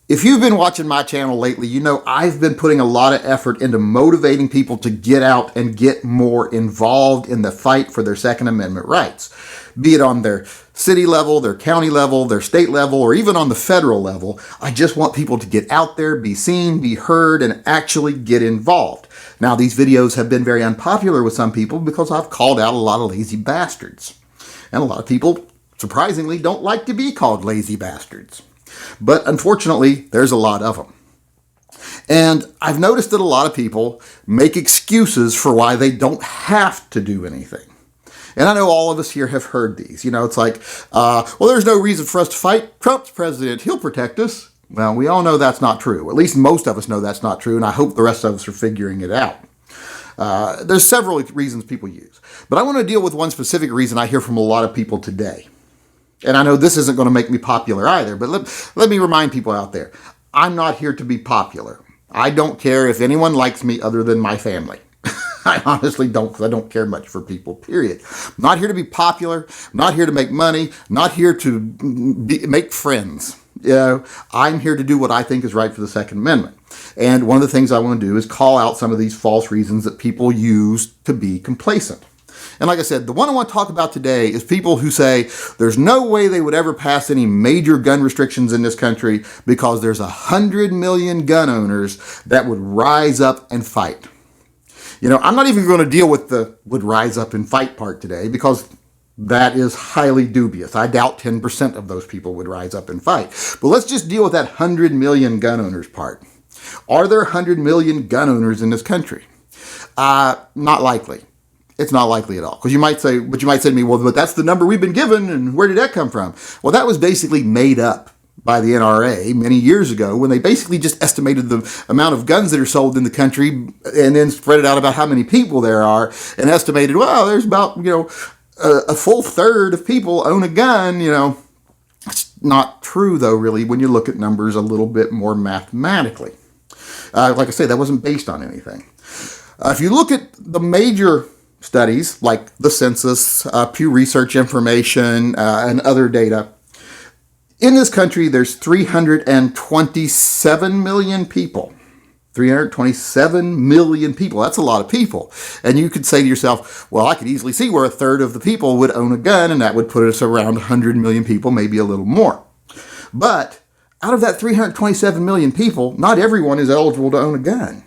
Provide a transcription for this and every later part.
If you've been watching my channel lately, you know I've been putting a lot of effort into motivating people to get out and get more involved in the fight for their Second Amendment rights, be it on their city level, their county level, their state level, or even on the federal level. I just want people to get out there, be seen, be heard, and actually get involved. Now, these videos have been very unpopular with some people because I've called out a lot of lazy bastards. And a lot of people, surprisingly, don't like to be called lazy bastards. But unfortunately, there's a lot of them. And I've noticed that a lot of people make excuses for why they don't have to do anything. And I know all of us here have heard these. You know, it's like, well, there's no reason for us to fight. Trump's president. He'll protect us. Well, we all know that's not true. At least most of us know that's not true, and I hope the rest of us are figuring it out. There's several reasons people use. But I want to deal with one specific reason I hear from a lot of people today. And I know this isn't going to make me popular either, but let me remind people out there, I'm not here to be popular. I don't care if anyone likes me other than my family. I honestly don't, because I don't care much for people, period. I'm not here to be popular, I'm not here to make money, I'm not here to make friends. You know, I'm here to do what I think is right for the Second Amendment. And one of the things I want to do is call out some of these false reasons that people use to be complacent. And like I said, the one I want to talk about today is people who say there's no way they would ever pass any major gun restrictions in this country because there's 100 million gun owners that would rise up and fight. You know, I'm not even going to deal with the would rise up and fight part today because that is highly dubious. I doubt 10% of those people would rise up and fight. But let's just deal with that 100 million gun owners part. Are there 100 million gun owners in this country? Not likely. It's not likely at all. Because you might say to me, well, but that's the number we've been given, and where did that come from? Well, that was basically made up by the NRA many years ago when they basically just estimated the amount of guns that are sold in the country and then spread it out about how many people there are and estimated, well, there's about, a full third of people own a gun, It's not true, though, really, when you look at numbers a little bit more mathematically. Like I say, that wasn't based on anything. If you look at the major studies like the census, Pew Research information, and other data, in this country, there's 327 million people. 327 million people. That's a lot of people. And you could say to yourself, well, I could easily see where a third of the people would own a gun, and that would put us around 100 million people, maybe a little more. But out of that 327 million people, not everyone is eligible to own a gun.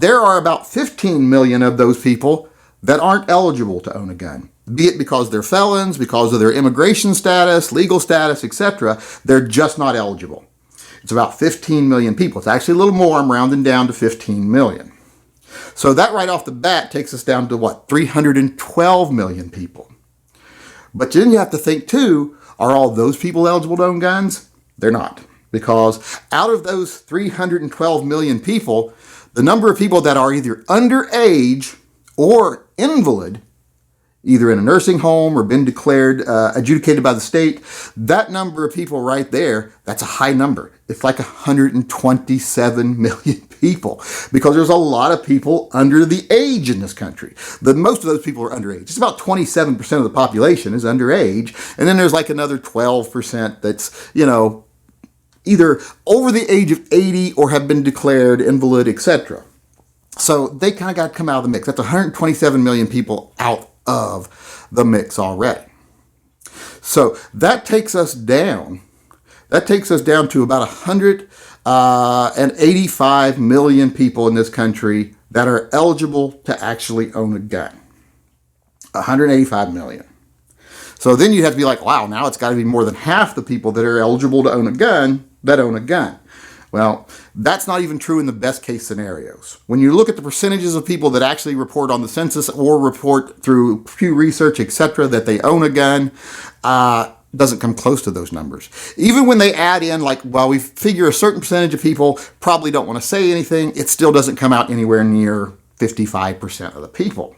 There are about 15 million of those people that aren't eligible to own a gun, be it because they're felons, because of their immigration status, legal status, etc. They're just not eligible. It's about 15 million people. It's actually a little more. I'm rounding down to 15 million. So that right off the bat takes us down to what? 312 million people. But then you have to think too, are all those people eligible to own guns? They're not. Because out of those 312 million people, the number of people that are either underage or invalid, either in a nursing home or been declared adjudicated by the state, that number of people right there, that's a high number. It's like 127 million people because there's a lot of people under the age in this country. Most of those people are underage. It's about 27% of the population is underage. And then there's like another 12% that's, either over the age of 80 or have been declared invalid, etc. So they kind of got to come out of the mix. That's 127 million people out of the mix already. So that takes us down. That takes us down to about 185 million people in this country that are eligible to actually own a gun. 185 million. So then you have to be like, wow, now it's got to be more than half the people that are eligible to own a gun that own a gun. Well, that's not even true in the best case scenarios. When you look at the percentages of people that actually report on the census or report through Pew Research, etc., that they own a gun, doesn't come close to those numbers. Even when they add in, we figure a certain percentage of people probably don't want to say anything, it still doesn't come out anywhere near 55% of the people.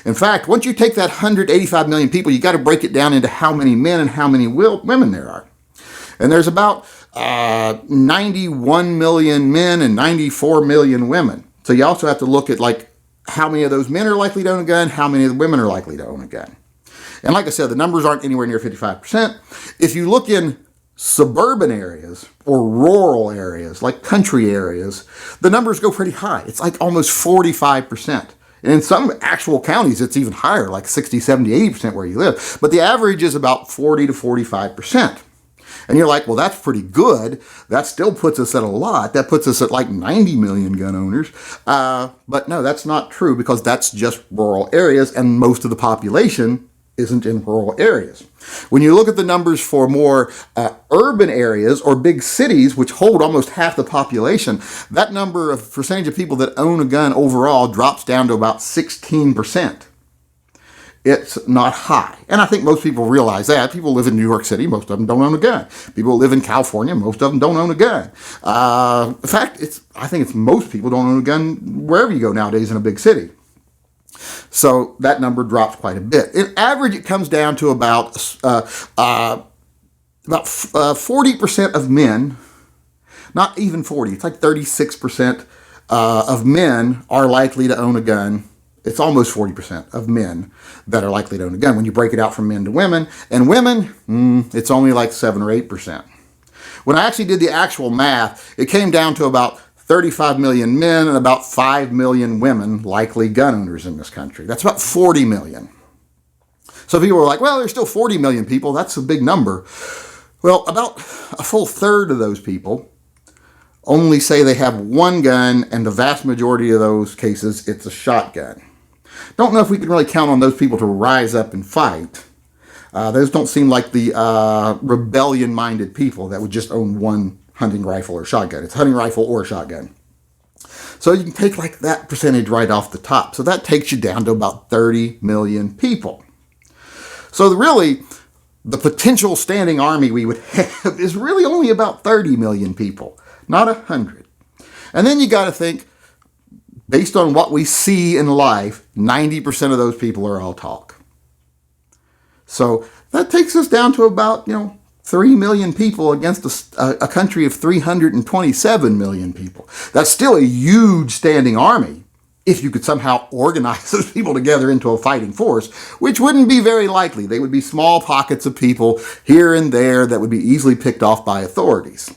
In fact, once you take that 185 million people, you got to break it down into how many men and how many women there are. And there's about 91 million men and 94 million women. So you also have to look at how many of those men are likely to own a gun, how many of the women are likely to own a gun. And like I said, the numbers aren't anywhere near 55%. If you look in Suburban areas or rural areas, like country areas, the numbers go pretty high. It's like almost 45%. And in some actual counties, it's even higher, like 60, 70, 80% where you live. But the average is about 40 to 45%. And you're like, well, that's pretty good. That still puts us at a lot. That puts us at like 90 million gun owners. But no, that's not true, because that's just rural areas, and most of the population isn't in rural areas. When you look at the numbers for more urban areas or big cities, which hold almost half the population, that number of percentage of people that own a gun overall drops down to about 16%. It's not high. And I think most people realize that. People live in New York City, most of them don't own a gun. People live in California, most of them don't own a gun. In fact, I think it's most people don't own a gun wherever you go nowadays in a big city. So that number drops quite a bit. In average, it comes down to about 40% of men, not even 40, it's like 36% of men are likely to own a gun. It's almost 40% of men that are likely to own a gun when you break it out from men to women. And women, it's only like 7 or 8%. When I actually did the actual math, it came down to about 35 million men and about 5 million women likely gun owners in this country. That's about 40 million. So people were like, well, there's still 40 million people. That's a big number. Well, about a full third of those people only say they have one gun, and the vast majority of those cases, it's a shotgun. Don't know if we can really count on those people to rise up and fight. Those don't seem like the rebellion-minded people that would just own one hunting rifle or shotgun. It's hunting rifle or shotgun. So you can take like that percentage right off the top. So that takes you down to about 30 million people. So really, the potential standing army we would have is really only about 30 million people, not 100. And then you got to think, based on what we see in life, 90% of those people are all talk. So that takes us down to about, 3 million people against a country of 327 million people. That's still a huge standing army if you could somehow organize those people together into a fighting force, which wouldn't be very likely. They would be small pockets of people here and there that would be easily picked off by authorities.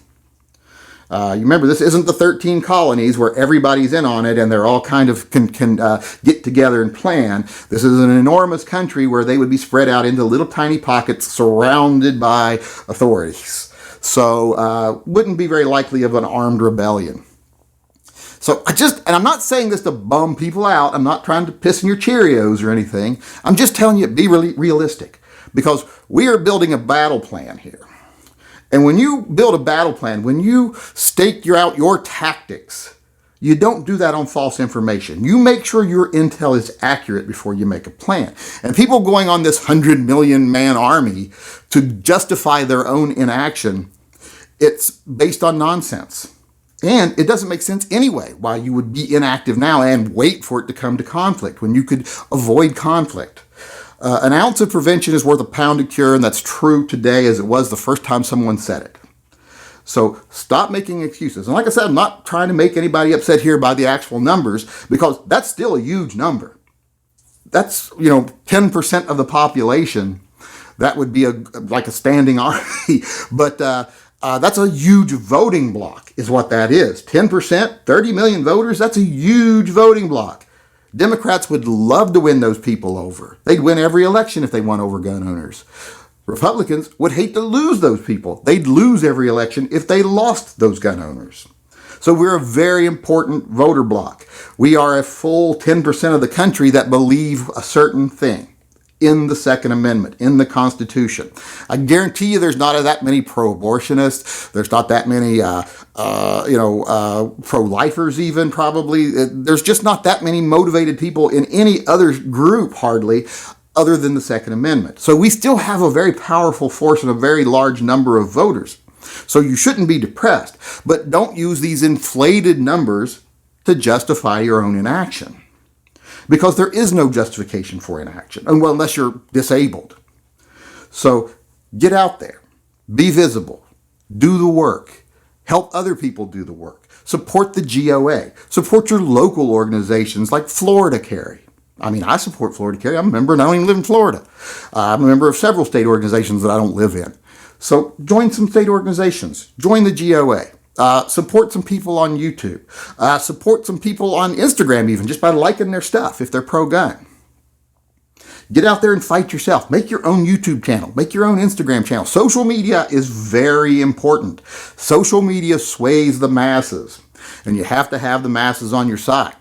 You remember, this isn't the 13 colonies where everybody's in on it and they're all kind of can get together and plan. This is an enormous country where they would be spread out into little tiny pockets surrounded by authorities. So wouldn't be very likely of an armed rebellion. So and I'm not saying this to bum people out. I'm not trying to piss in your Cheerios or anything. I'm just telling you, be really realistic, because we are building a battle plan here. And when you build a battle plan, when you stake out your tactics, you don't do that on false information. You make sure your intel is accurate before you make a plan. And people going on this 100 million man army to justify their own inaction, it's based on nonsense. And it doesn't make sense anyway why you would be inactive now and wait for it to come to conflict when you could avoid conflict. An ounce of prevention is worth a pound of cure, and that's true today as it was the first time someone said it. So stop making excuses. And like I said, I'm not trying to make anybody upset here by the actual numbers, because that's still a huge number. That's, 10% of the population. That would be like a standing army. But that's a huge voting block is what that is. 10%, 30 million voters, that's a huge voting block. Democrats would love to win those people over. They'd win every election if they won over gun owners. Republicans would hate to lose those people. They'd lose every election if they lost those gun owners. So we're a very important voter bloc. We are a full 10% of the country that believe a certain thing in the Second Amendment, in the Constitution. I guarantee you there's not that many pro-abortionists. There's not that many, pro-lifers even, probably. There's just not that many motivated people in any other group, hardly, other than the Second Amendment. So we still have a very powerful force and a very large number of voters. So you shouldn't be depressed. But don't use these inflated numbers to justify your own inaction. Because there is no justification for inaction, unless you're disabled. So get out there, be visible, do the work, help other people do the work, support the GOA, support your local organizations like Florida Carry. I support Florida Carry. I'm a member and I don't even live in Florida. I'm a member of several state organizations that I don't live in. So join some state organizations. Join the GOA. Support some people on YouTube. Support some people on Instagram even, just by liking their stuff if they're pro-gun. Get out there and fight yourself. Make your own YouTube channel. Make your own Instagram channel. Social media is very important. Social media sways the masses, and you have to have the masses on your side.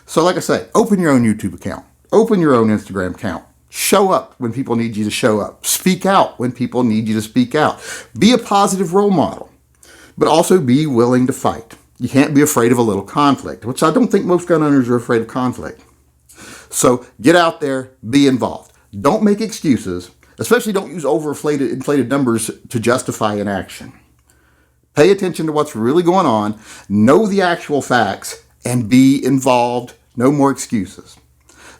So like I say, open your own YouTube account. Open your own Instagram account. Show up when people need you to show up. Speak out when people need you to speak out. Be a positive role model, but also be willing to fight. You can't be afraid of a little conflict, which I don't think most gun owners are afraid of conflict. So get out there, be involved. Don't make excuses, especially don't use inflated numbers to justify inaction. Pay attention to what's really going on, know the actual facts, and be involved. No more excuses.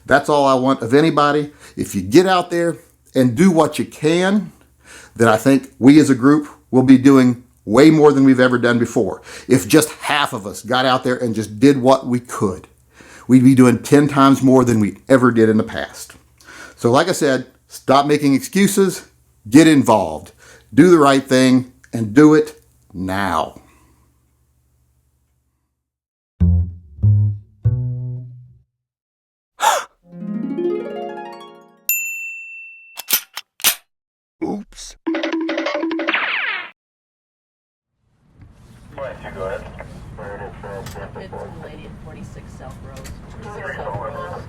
That's all I want of anybody. If you get out there and do what you can, then I think we as a group will be doing way more than we've ever done before. If just half of us got out there and just did what we could, we'd be doing 10 times more than we ever did in the past. So like I said, stop making excuses, get involved, do the right thing, and do it now. Oops. Go ahead. It's a lady at 46 South Road. 46 South Road.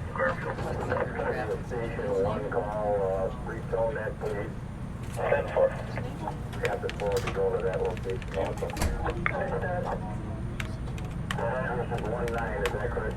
Station one call, three-tone that please. 10-4. Captain 4 to go to that location also. This is 1-9, is that correct?